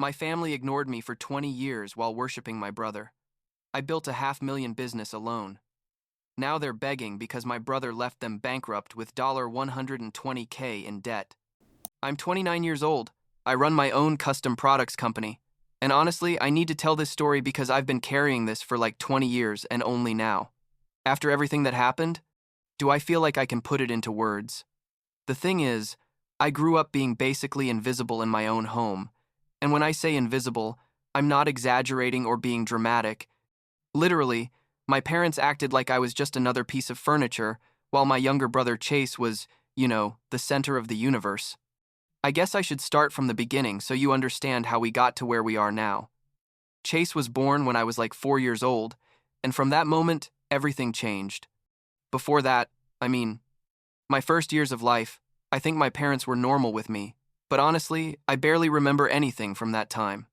My family ignored me for 20 years while worshiping my brother. I built a $500,000 business alone. Now they're begging because my brother left them bankrupt with $120K in debt. I'm 29 years old. I run my own custom products company. And honestly, I need to tell this story because I've been carrying this for like 20 years and only now. After everything that happened, do I feel like I can put it into words? The thing is, I grew up being basically invisible in my own home. And when I say invisible, I'm not exaggerating or being dramatic. Literally, my parents acted like I was just another piece of furniture, while my younger brother Chase was, the center of the universe. I guess I should start from the beginning so you understand how we got to where we are now. Chase was born when I was like 4 years old, and from that moment, everything changed. Before that, my first years of life, I think my parents were normal with me, but honestly, I barely remember anything from that time.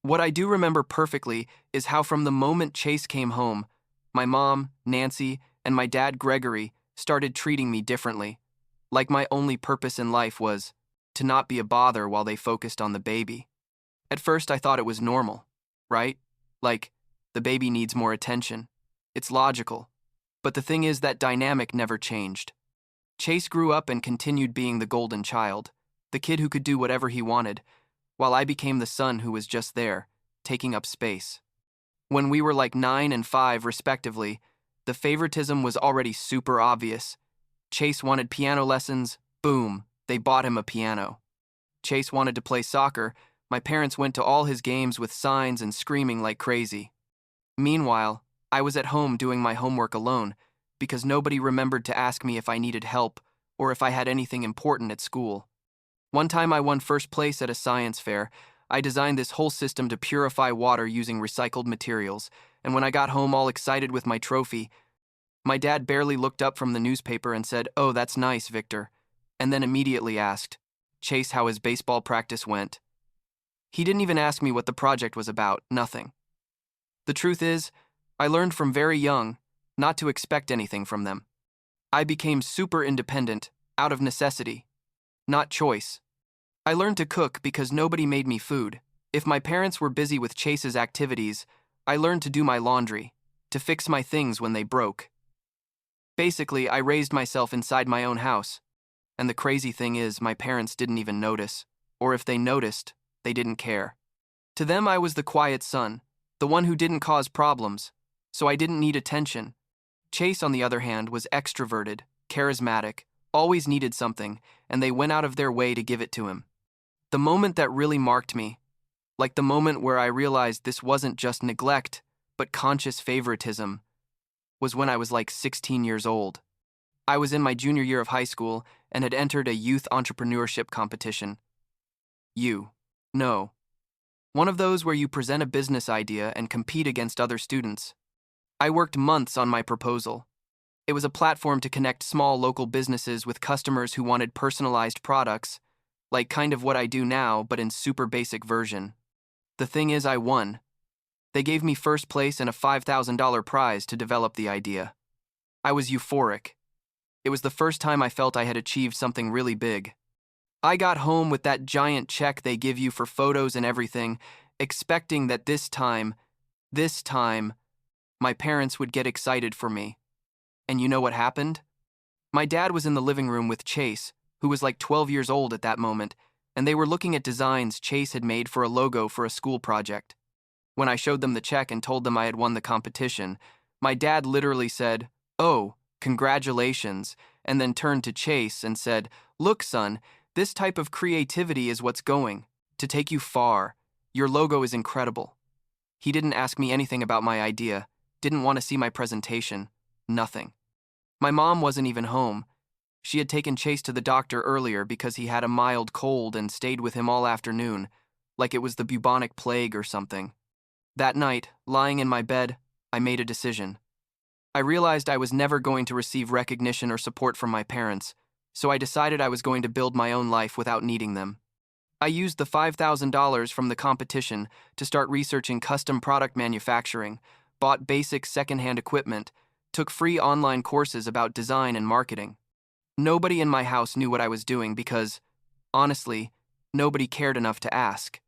What I do remember perfectly is how from the moment Chase came home, my mom, Nancy, and my dad, Gregory, started treating me differently. Like my only purpose in life was to not be a bother while they focused on the baby. At first, I thought it was normal, right? Like, the baby needs more attention. It's logical. But the thing is that dynamic never changed. Chase grew up and continued being the golden child, the kid who could do whatever he wanted, while I became the son who was just there, taking up space. When we were like 9 and 5, respectively, the favoritism was already super obvious. Chase wanted piano lessons, boom, they bought him a piano. Chase wanted to play soccer, my parents went to all his games with signs and screaming like crazy. Meanwhile, I was at home doing my homework alone, because nobody remembered to ask me if I needed help or if I had anything important at school. One time I won first place at a science fair. I designed this whole system to purify water using recycled materials, and when I got home all excited with my trophy, my dad barely looked up from the newspaper and said, "Oh, that's nice, Victor," and then immediately asked Chase how his baseball practice went. He didn't even ask me what the project was about, nothing. The truth is, I learned from very young not to expect anything from them. I became super independent, out of necessity, not choice. I learned to cook because nobody made me food. If my parents were busy with Chase's activities, I learned to do my laundry, to fix my things when they broke. Basically, I raised myself inside my own house. And the crazy thing is, my parents didn't even notice, or if they noticed, they didn't care. To them, I was the quiet son, the one who didn't cause problems, so I didn't need attention. Chase, on the other hand, was extroverted, charismatic, always needed something, and they went out of their way to give it to him. The moment that really marked me, like the moment where I realized this wasn't just neglect, but conscious favoritism, was when I was like 16 years old. I was in my junior year of high school and had entered a youth entrepreneurship competition. No. One of those where you present a business idea and compete against other students. I worked months on my proposal. It was a platform to connect small local businesses with customers who wanted personalized products, like kind of what I do now, but in super basic version. The thing is, I won. They gave me first place and a $5,000 prize to develop the idea. I was euphoric. It was the first time I felt I had achieved something really big. I got home with that giant check they give you for photos and everything, expecting that this time, my parents would get excited for me. And you know what happened? My dad was in the living room with Chase, who was like 12 years old at that moment, and they were looking at designs Chase had made for a logo for a school project. When I showed them the check and told them I had won the competition, my dad literally said, "Oh, congratulations," and then turned to Chase and said, "Look, son, this type of creativity is what's going to take you far. Your logo is incredible." He didn't ask me anything about my idea, didn't want to see my presentation, nothing. My mom wasn't even home. She had taken Chase to the doctor earlier because he had a mild cold and stayed with him all afternoon, like it was the bubonic plague or something. That night, lying in my bed, I made a decision. I realized I was never going to receive recognition or support from my parents, so I decided I was going to build my own life without needing them. I used the $5,000 from the competition to start researching custom product manufacturing, bought basic secondhand equipment, took free online courses about design and marketing. Nobody in my house knew what I was doing because, honestly, nobody cared enough to ask.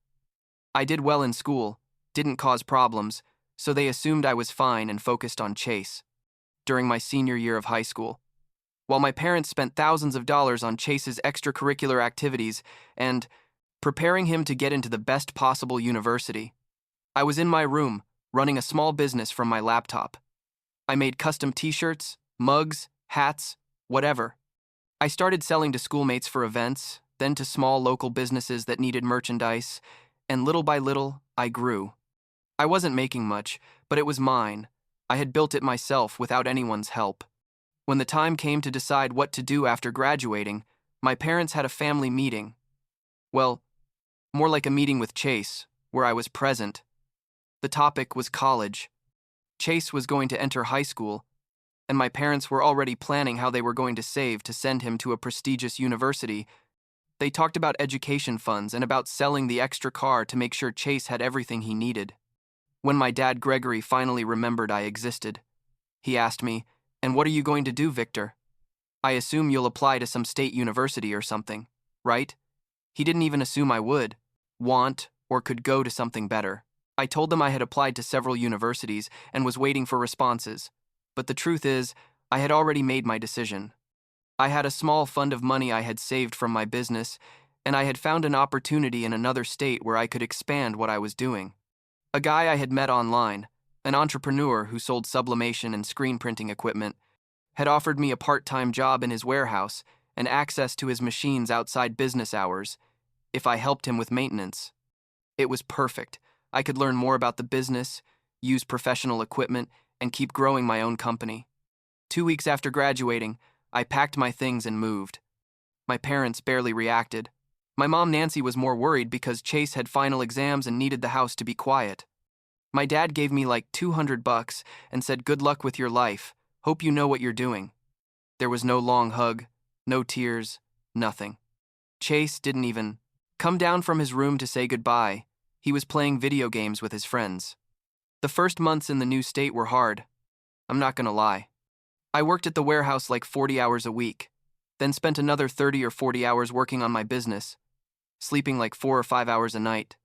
I did well in school, didn't cause problems, so they assumed I was fine and focused on Chase. During my senior year of high school, while my parents spent thousands of dollars on Chase's extracurricular activities and preparing him to get into the best possible university, I was in my room, running a small business from my laptop. I made custom t-shirts, mugs, hats, whatever. I started selling to schoolmates for events, then to small local businesses that needed merchandise, and little by little, I grew. I wasn't making much, but it was mine. I had built it myself without anyone's help. When the time came to decide what to do after graduating, my parents had a family meeting. Well, more like a meeting with Chase, where I was present. The topic was college. Chase was going to enter high school, and my parents were already planning how they were going to save to send him to a prestigious university. They talked about education funds and about selling the extra car to make sure Chase had everything he needed. When my dad Gregory finally remembered I existed, he asked me, "And what are you going to do, Victor? I assume you'll apply to some state university or something, right?" He didn't even assume I would, want, or could go to something better. I told them I had applied to several universities and was waiting for responses, but the truth is, I had already made my decision. I had a small fund of money I had saved from my business, and I had found an opportunity in another state where I could expand what I was doing. A guy I had met online, an entrepreneur who sold sublimation and screen printing equipment, had offered me a part-time job in his warehouse and access to his machines outside business hours if I helped him with maintenance. It was perfect. I could learn more about the business, use professional equipment, and keep growing my own company. 2 weeks after graduating, I packed my things and moved. My parents barely reacted. My mom Nancy was more worried because Chase had final exams and needed the house to be quiet. My dad gave me like $200 and said, "Good luck with your life. Hope you know what you're doing." There was no long hug, no tears, nothing. Chase didn't even come down from his room to say goodbye. He was playing video games with his friends. The first months in the new state were hard. I'm not gonna lie. I worked at the warehouse like 40 hours a week, then spent another 30 or 40 hours working on my business, sleeping like 4 or 5 hours a night.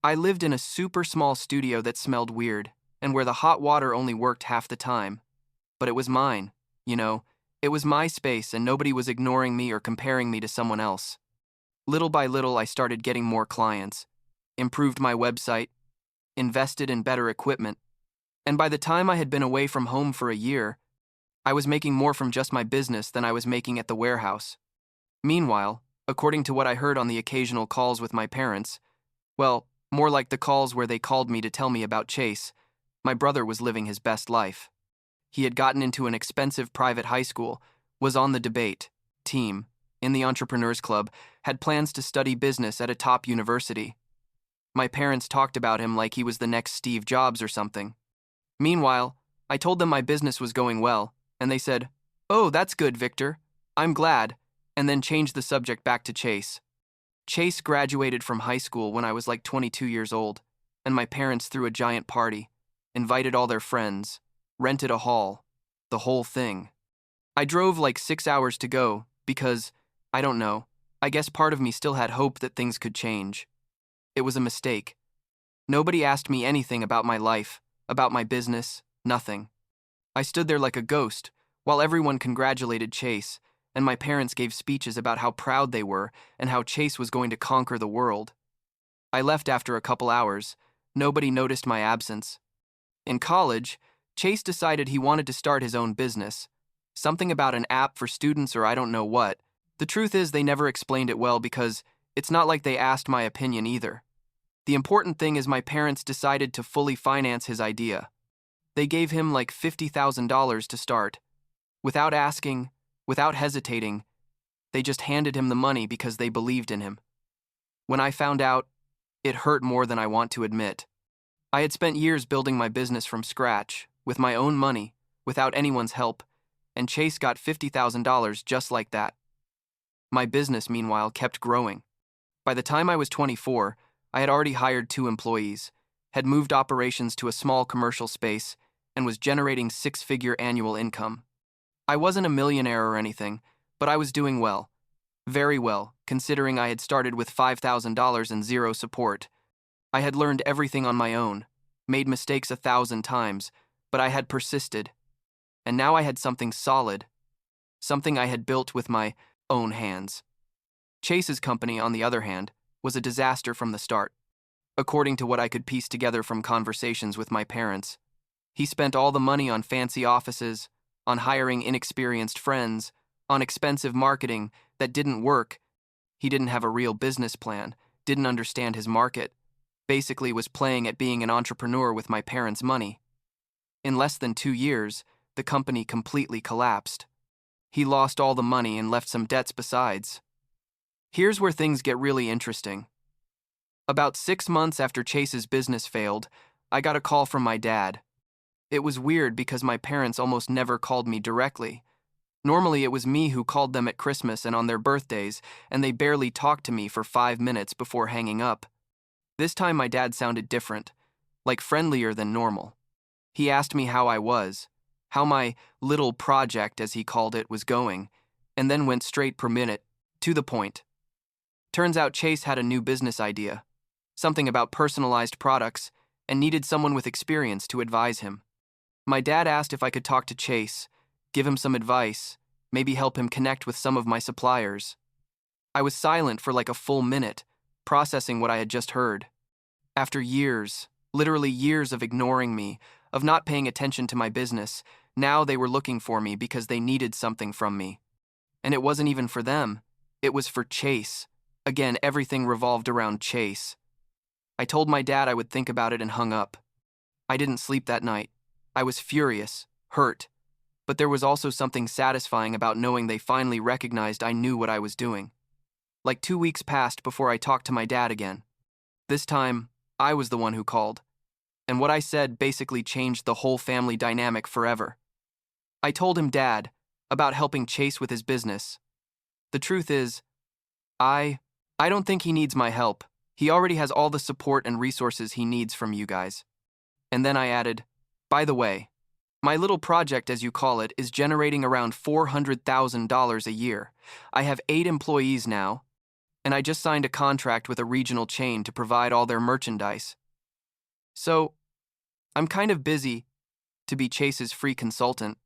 I lived in a super small studio that smelled weird, and where the hot water only worked half the time. But it was mine, you know. It was my space and nobody was ignoring me or comparing me to someone else. Little by little, I started getting more clients, improved my website, invested in better equipment, and by the time I had been away from home for a year, I was making more from just my business than I was making at the warehouse. Meanwhile, according to what I heard on the occasional calls with my parents, well, more like the calls where they called me to tell me about Chase, my brother was living his best life. He had gotten into an expensive private high school, was on the debate team, in the Entrepreneurs Club, had plans to study business at a top university. My parents talked about him like he was the next Steve Jobs or something. Meanwhile, I told them my business was going well, and they said, "Oh, that's good, Victor. I'm glad," and then changed the subject back to Chase. Chase graduated from high school when I was like 22 years old, and my parents threw a giant party, invited all their friends, rented a hall, the whole thing. I drove like 6 hours to go because, I don't know, I guess part of me still had hope that things could change. It was a mistake. Nobody asked me anything about my life, about my business, nothing. I stood there like a ghost, while everyone congratulated Chase, and my parents gave speeches about how proud they were and how Chase was going to conquer the world. I left after a couple hours. Nobody noticed my absence. In college, Chase decided he wanted to start his own business. Something about an app for students or I don't know what. The truth is they never explained it well because it's not like they asked my opinion either. The important thing is my parents decided to fully finance his idea. They gave him like $50,000 to start. Without asking, without hesitating, they just handed him the money because they believed in him. When I found out, it hurt more than I want to admit. I had spent years building my business from scratch, with my own money, without anyone's help, and Chase got $50,000 just like that. My business, meanwhile, kept growing. By the time I was 24, I had already hired 2 employees, had moved operations to a small commercial space, and was generating 6-figure annual income. I wasn't a millionaire or anything, but I was doing well. Very well, considering I had started with $5,000 and zero support. I had learned everything on my own, made mistakes 1,000 times, but I had persisted. And now I had something solid, something I had built with my own hands. Chase's company, on the other hand, was a disaster from the start. According to what I could piece together from conversations with my parents, he spent all the money on fancy offices, on hiring inexperienced friends, on expensive marketing that didn't work. He didn't have a real business plan, didn't understand his market, basically was playing at being an entrepreneur with my parents' money. In less than 2 years, the company completely collapsed. He lost all the money and left some debts besides. Here's where things get really interesting. About 6 months after Chase's business failed, I got a call from my dad. It was weird because my parents almost never called me directly. Normally, it was me who called them at Christmas and on their birthdays, and they barely talked to me for 5 minutes before hanging up. This time, my dad sounded different, like friendlier than normal. He asked me how I was, how my little project, as he called it, was going, and then went straight per minute, to the point. Turns out Chase had a new business idea, something about personalized products, and needed someone with experience to advise him. My dad asked if I could talk to Chase, give him some advice, maybe help him connect with some of my suppliers. I was silent for like a full minute, processing what I had just heard. After years, literally years of ignoring me, of not paying attention to my business, now they were looking for me because they needed something from me. And it wasn't even for them, it was for Chase. Again, everything revolved around Chase. I told my dad I would think about it and hung up. I didn't sleep that night. I was furious, hurt, but there was also something satisfying about knowing they finally recognized I knew what I was doing. Like 2 weeks passed before I talked to my dad again. This time, I was the one who called, and what I said basically changed the whole family dynamic forever. I told him, Dad, about helping Chase with his business. The truth is, I don't think he needs my help. He already has all the support and resources he needs from you guys. And then I added, by the way, my little project, as you call it, is generating around $400,000 a year. I have 8 employees now, and I just signed a contract with a regional chain to provide all their merchandise. So, I'm kind of busy to be Chase's free consultant.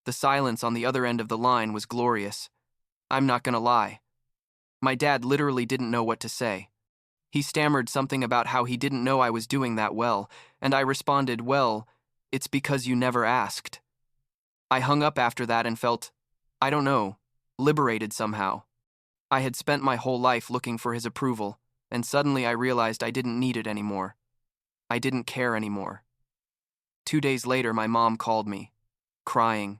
The silence on the other end of the line was glorious. I'm not gonna lie. My dad literally didn't know what to say. He stammered something about how he didn't know I was doing that well, and I responded, well, it's because you never asked. I hung up after that and felt, I don't know, liberated somehow. I had spent my whole life looking for his approval, and suddenly I realized I didn't need it anymore. I didn't care anymore. 2 days later, my mom called me, crying.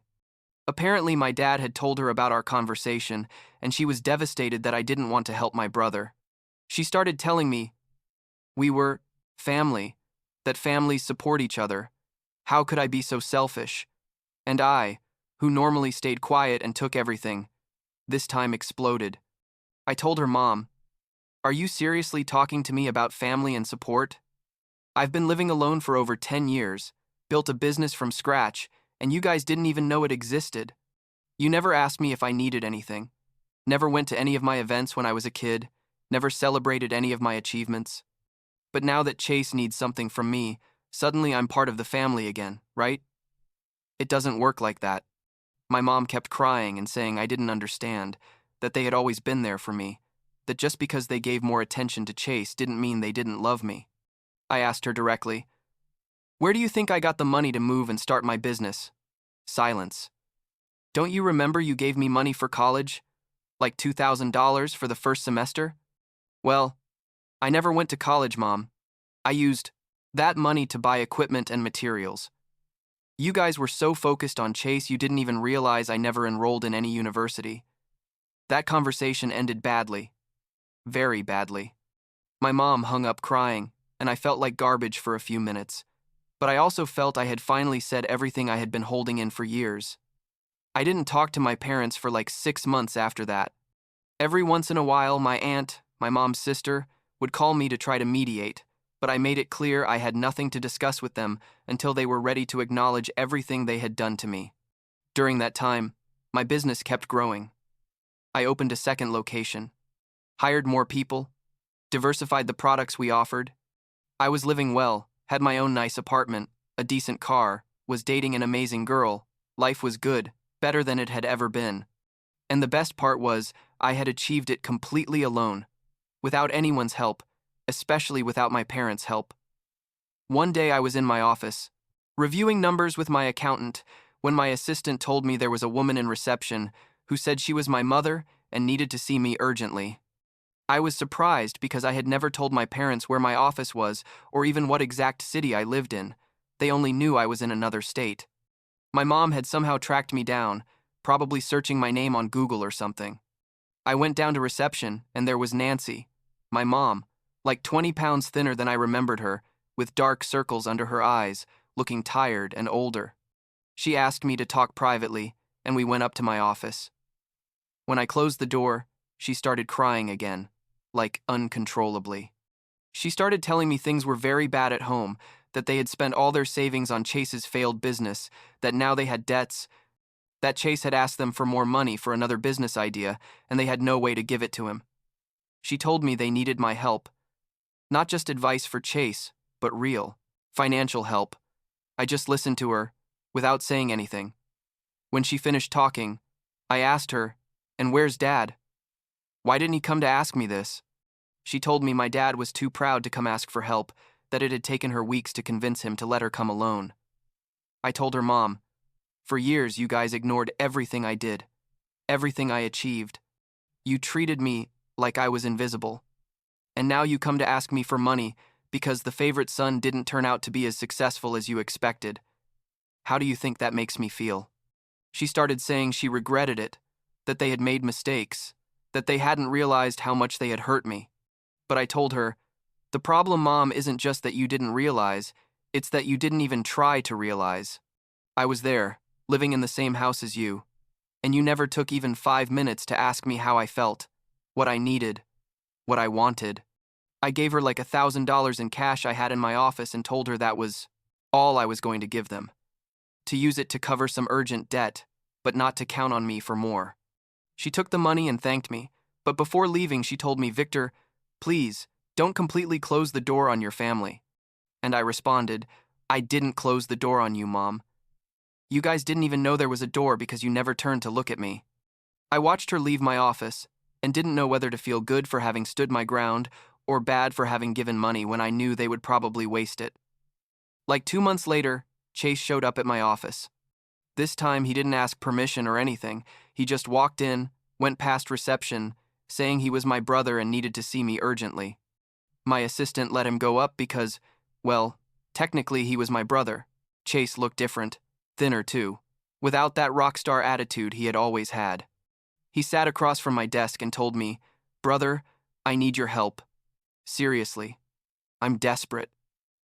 Apparently, my dad had told her about our conversation, and she was devastated that I didn't want to help my brother. She started telling me we were family, that families support each other. How could I be so selfish? And I, who normally stayed quiet and took everything, this time exploded. I told her, Mom, are you seriously talking to me about family and support? I've been living alone for over 10 years, built a business from scratch, and you guys didn't even know it existed. You never asked me if I needed anything, never went to any of my events when I was a kid, never celebrated any of my achievements. But now that Chase needs something from me, suddenly I'm part of the family again, right? It doesn't work like that. My mom kept crying and saying I didn't understand, that they had always been there for me, that just because they gave more attention to Chase didn't mean they didn't love me. I asked her directly, where do you think I got the money to move and start my business? Silence. Don't you remember you gave me money for college? Like $2,000 for the first semester? Well, I never went to college, Mom. I used that money to buy equipment and materials. You guys were so focused on Chase you didn't even realize I never enrolled in any university. That conversation ended badly. Very badly. My mom hung up crying, and I felt like garbage for a few minutes. But I also felt I had finally said everything I had been holding in for years. I didn't talk to my parents for like 6 months after that. Every once in a while, my aunt, my mom's sister, would call me to try to mediate, but I made it clear I had nothing to discuss with them until they were ready to acknowledge everything they had done to me. During that time, my business kept growing. I opened a second location, hired more people, diversified the products we offered, I was living well, had my own nice apartment, a decent car, was dating an amazing girl. Life was good, better than it had ever been. And the best part was, I had achieved it completely alone, without anyone's help, especially without my parents' help. One day I was in my office, reviewing numbers with my accountant, when my assistant told me there was a woman in reception who said she was my mother and needed to see me urgently. I was surprised because I had never told my parents where my office was or even what exact city I lived in. They only knew I was in another state. My mom had somehow tracked me down, probably searching my name on Google or something. I went down to reception, and there was Nancy, my mom, like 20 pounds thinner than I remembered her, with dark circles under her eyes, looking tired and older. She asked me to talk privately, and we went up to my office. When I closed the door, she started crying again, like uncontrollably. She started telling me things were very bad at home, that they had spent all their savings on Chase's failed business, that now they had debts, that Chase had asked them for more money for another business idea, and they had no way to give it to him. She told me they needed my help. Not just advice for Chase, but real, financial help. I just listened to her, without saying anything. When she finished talking, I asked her, "And where's Dad? Why didn't he come to ask me this?" She told me my dad was too proud to come ask for help, that it had taken her weeks to convince him to let her come alone. I told her, "Mom, for years you guys ignored everything I did, everything I achieved. You treated me like I was invisible. And now you come to ask me for money because the favorite son didn't turn out to be as successful as you expected. How do you think that makes me feel?" She started saying she regretted it, that they had made mistakes, that they hadn't realized how much they had hurt me. But I told her, "The problem, Mom, isn't just that you didn't realize, it's that you didn't even try to realize. I was there, living in the same house as you, and you never took even 5 minutes to ask me how I felt, what I needed, what I wanted." I gave her like $1,000 in cash I had in my office and told her that was all I was going to give them, to use it to cover some urgent debt, but not to count on me for more. She took the money and thanked me, but before leaving she told me, "Victor, please, don't completely close the door on your family." And I responded, "I didn't close the door on you, Mom. You guys didn't even know there was a door because you never turned to look at me." I watched her leave my office and didn't know whether to feel good for having stood my ground or bad for having given money when I knew they would probably waste it. Like 2 months later, Chase showed up at my office. This time he didn't ask permission or anything. He just walked in, went past reception, saying he was my brother and needed to see me urgently. My assistant let him go up because, well, technically he was my brother. Chase looked different, thinner too, without that rock star attitude he had always had. He sat across from my desk and told me, "Brother, I need your help. Seriously, I'm desperate."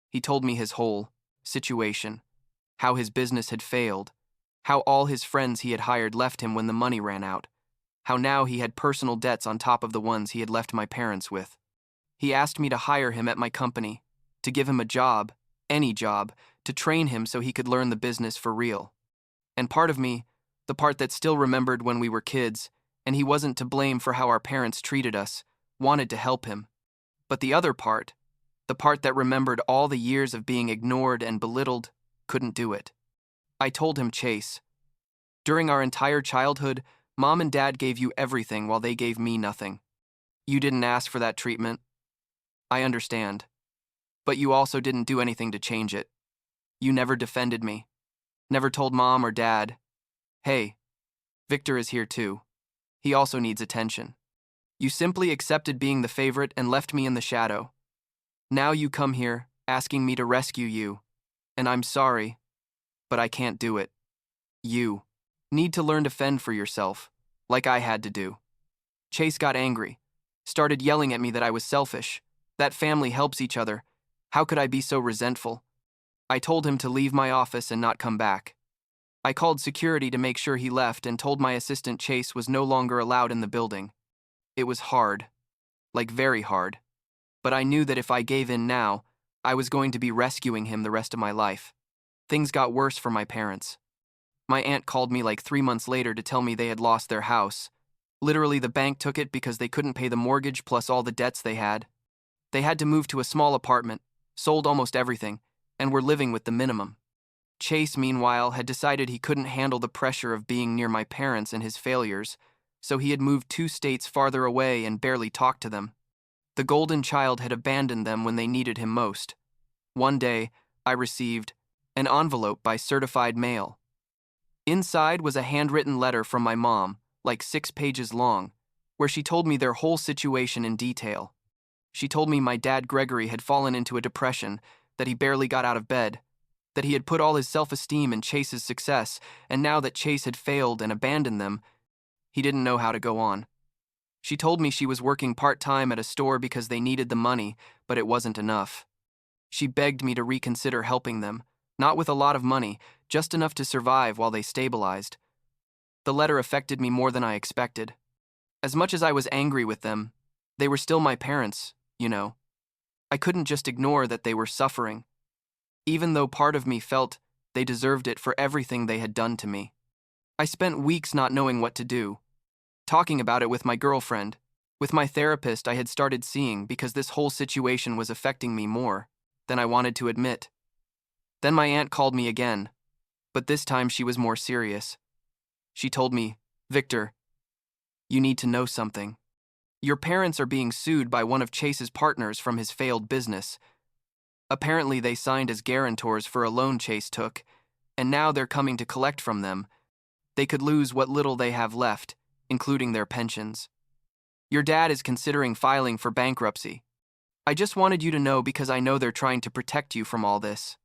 He told me his whole situation, how his business had failed, how all his friends he had hired left him when the money ran out, how now he had personal debts on top of the ones he had left my parents with. He asked me to hire him at my company, to give him a job, any job, to train him so he could learn the business for real. And part of me, the part that still remembered when we were kids, and he wasn't to blame for how our parents treated us, wanted to help him. But the other part, the part that remembered all the years of being ignored and belittled, couldn't do it. I told him, "Chase, during our entire childhood, Mom and Dad gave you everything while they gave me nothing. You didn't ask for that treatment. I understand. But you also didn't do anything to change it. You never defended me. Never told Mom or Dad, 'Hey, Victor is here too. He also needs attention.' You simply accepted being the favorite and left me in the shadow. Now you come here, asking me to rescue you. And I'm sorry, but I can't do it. You need to learn to fend for yourself, like I had to do." Chase got angry, started yelling at me that I was selfish, that family helps each other. How could I be so resentful? I told him to leave my office and not come back. I called security to make sure he left and told my assistant Chase was no longer allowed in the building. It was hard, like very hard. But I knew that if I gave in now, I was going to be rescuing him the rest of my life. Things got worse for my parents. My aunt called me like 3 months later to tell me they had lost their house. Literally, the bank took it because they couldn't pay the mortgage plus all the debts they had. They had to move to a small apartment, sold almost everything, and were living with the minimum. Chase, meanwhile, had decided he couldn't handle the pressure of being near my parents and his failures, so he had moved 2 states farther away and barely talked to them. The golden child had abandoned them when they needed him most. One day, I received an envelope by certified mail. Inside was a handwritten letter from my mom, like 6 pages long, where she told me their whole situation in detail. She told me my dad Gregory had fallen into a depression, that he barely got out of bed, that he had put all his self-esteem in Chase's success, and now that Chase had failed and abandoned them, he didn't know how to go on. She told me she was working part-time at a store because they needed the money, but it wasn't enough. She begged me to reconsider helping them, not with a lot of money, just enough to survive while they stabilized. The letter affected me more than I expected. As much as I was angry with them, they were still my parents, you know. I couldn't just ignore that they were suffering, even though part of me felt they deserved it for everything they had done to me. I spent weeks not knowing what to do, talking about it with my girlfriend, with my therapist I had started seeing because this whole situation was affecting me more than I wanted to admit. Then my aunt called me again, but this time she was more serious. She told me, "Victor, you need to know something. Your parents are being sued by one of Chase's partners from his failed business. Apparently they signed as guarantors for a loan Chase took, and now they're coming to collect from them. They could lose what little they have left, including their pensions. Your dad is considering filing for bankruptcy. I just wanted you to know because I know they're trying to protect you from all this.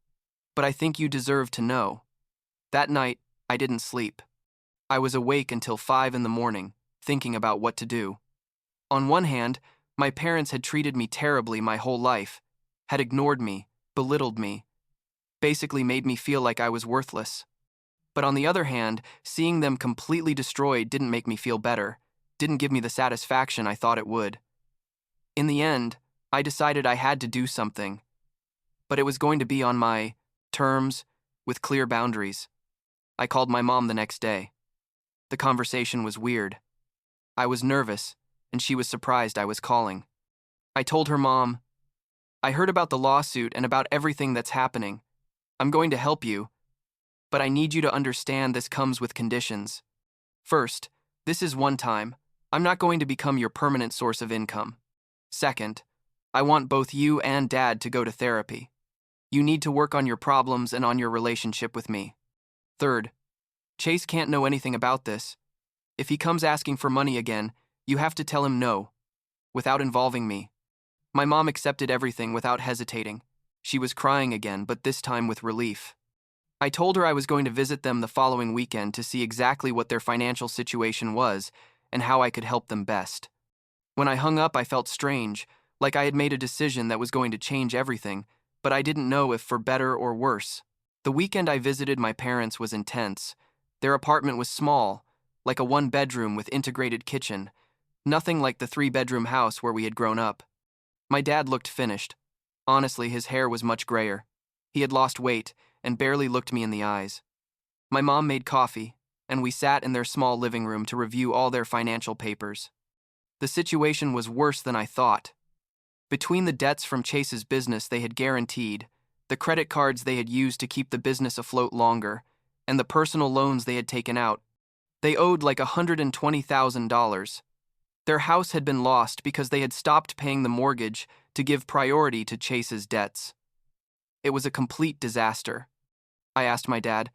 But I think you deserve to know." That night, I didn't sleep. I was awake until 5 in the morning, thinking about what to do. On one hand, my parents had treated me terribly my whole life, had ignored me, belittled me, basically made me feel like I was worthless. But on the other hand, seeing them completely destroyed didn't make me feel better, didn't give me the satisfaction I thought it would. In the end, I decided I had to do something, but it was going to be on my terms, with clear boundaries. I called my mom the next day. The conversation was weird. I was nervous, and she was surprised I was calling. I told her, "Mom, I heard about the lawsuit and about everything that's happening. I'm going to help you, but I need you to understand this comes with conditions. First, this is one time. I'm not going to become your permanent source of income. Second, I want both you and Dad to go to therapy. You need to work on your problems and on your relationship with me. Third, Chase can't know anything about this. If he comes asking for money again, you have to tell him no, without involving me." My mom accepted everything without hesitating. She was crying again, but this time with relief. I told her I was going to visit them the following weekend to see exactly what their financial situation was and how I could help them best. When I hung up, I felt strange, like I had made a decision that was going to change everything, but I didn't know if for better or worse. The weekend I visited my parents was intense. Their apartment was small, like a 1-bedroom with integrated kitchen, nothing like the 3-bedroom house where we had grown up. My dad looked finished. Honestly, his hair was much grayer. He had lost weight and barely looked me in the eyes. My mom made coffee, and we sat in their small living room to review all their financial papers. The situation was worse than I thought. Between the debts from Chase's business they had guaranteed, the credit cards they had used to keep the business afloat longer, and the personal loans they had taken out, they owed like $120,000. Their house had been lost because they had stopped paying the mortgage to give priority to Chase's debts. It was a complete disaster. I asked my dad,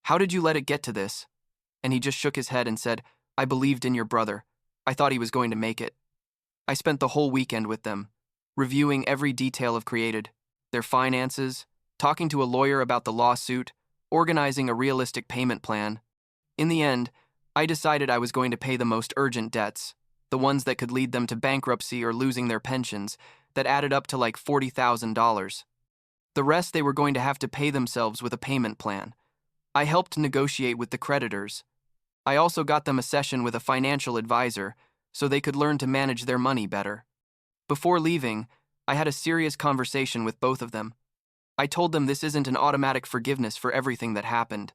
"How did you let it get to this?" And he just shook his head and said, "I believed in your brother. I thought he was going to make it." I spent the whole weekend with them, reviewing every detail of Created, their finances, talking to a lawyer about the lawsuit, organizing a realistic payment plan. In the end, I decided I was going to pay the most urgent debts, the ones that could lead them to bankruptcy or losing their pensions, that added up to like $40,000. The rest they were going to have to pay themselves with a payment plan. I helped negotiate with the creditors. I also got them a session with a financial advisor so they could learn to manage their money better. Before leaving, I had a serious conversation with both of them. I told them this isn't an automatic forgiveness for everything that happened.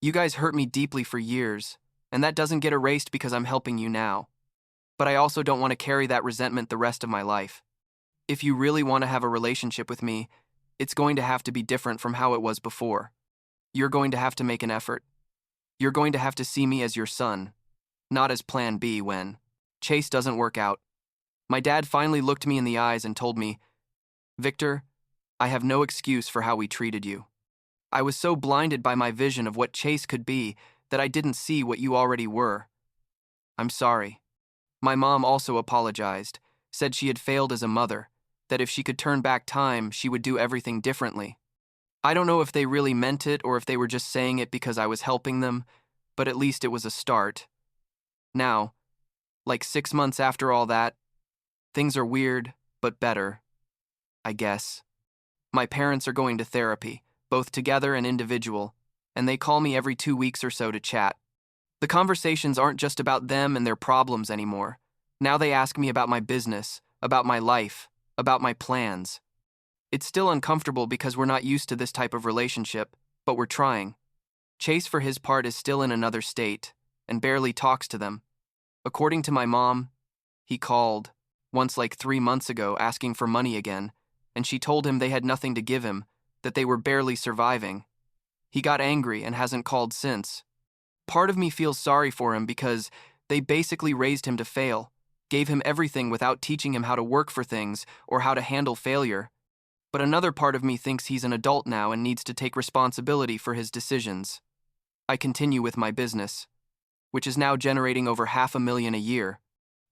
You guys hurt me deeply for years, and that doesn't get erased because I'm helping you now. But I also don't want to carry that resentment the rest of my life. If you really want to have a relationship with me, it's going to have to be different from how it was before. You're going to have to make an effort. You're going to have to see me as your son, not as plan B when Chase doesn't work out. My dad finally looked me in the eyes and told me, Victor, I have no excuse for how we treated you. I was so blinded by my vision of what Chase could be that I didn't see what you already were. I'm sorry. My mom also apologized, said she had failed as a mother, that if she could turn back time, she would do everything differently. I don't know if they really meant it or if they were just saying it because I was helping them, but at least it was a start. Now, like 6 months after all that, things are weird, but better, I guess. My parents are going to therapy, both together and individual, and they call me every 2 weeks or so to chat. The conversations aren't just about them and their problems anymore. Now they ask me about my business, about my life, about my plans. It's still uncomfortable because we're not used to this type of relationship, but we're trying. Chase, for his part, is still in another state and barely talks to them. According to my mom, he called, once like 3 months ago, asking for money again, and she told him they had nothing to give him, that they were barely surviving. He got angry and hasn't called since. Part of me feels sorry for him because they basically raised him to fail, gave him everything without teaching him how to work for things or how to handle failure. But another part of me thinks he's an adult now and needs to take responsibility for his decisions. I continue with my business, which is now generating over $500,000 a year.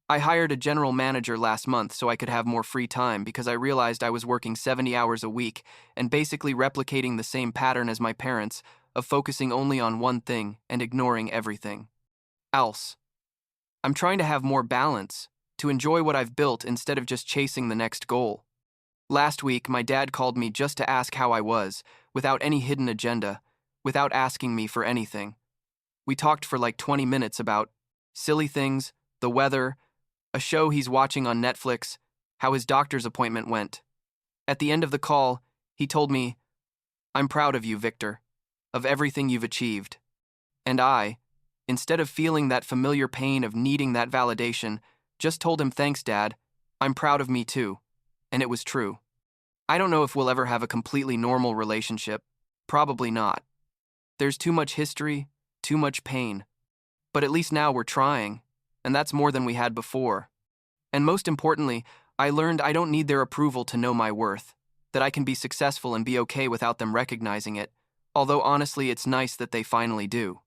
I hired a general manager last month so I could have more free time because I realized I was working 70 hours a week and basically replicating the same pattern as my parents of focusing only on one thing and ignoring everything else. I'm trying to have more balance, to enjoy what I've built instead of just chasing the next goal. Last week, my dad called me just to ask how I was, without any hidden agenda, without asking me for anything. We talked for like 20 minutes about silly things, the weather, a show he's watching on Netflix, how his doctor's appointment went. At the end of the call, he told me, I'm proud of you, Victor, of everything you've achieved. And I, instead of feeling that familiar pain of needing that validation, just told him, thanks, Dad, I'm proud of me too. And it was true. I don't know if we'll ever have a completely normal relationship. Probably not. There's too much history, too much pain. But at least now we're trying, and that's more than we had before. And most importantly, I learned I don't need their approval to know my worth, that I can be successful and be okay without them recognizing it, although honestly it's nice that they finally do.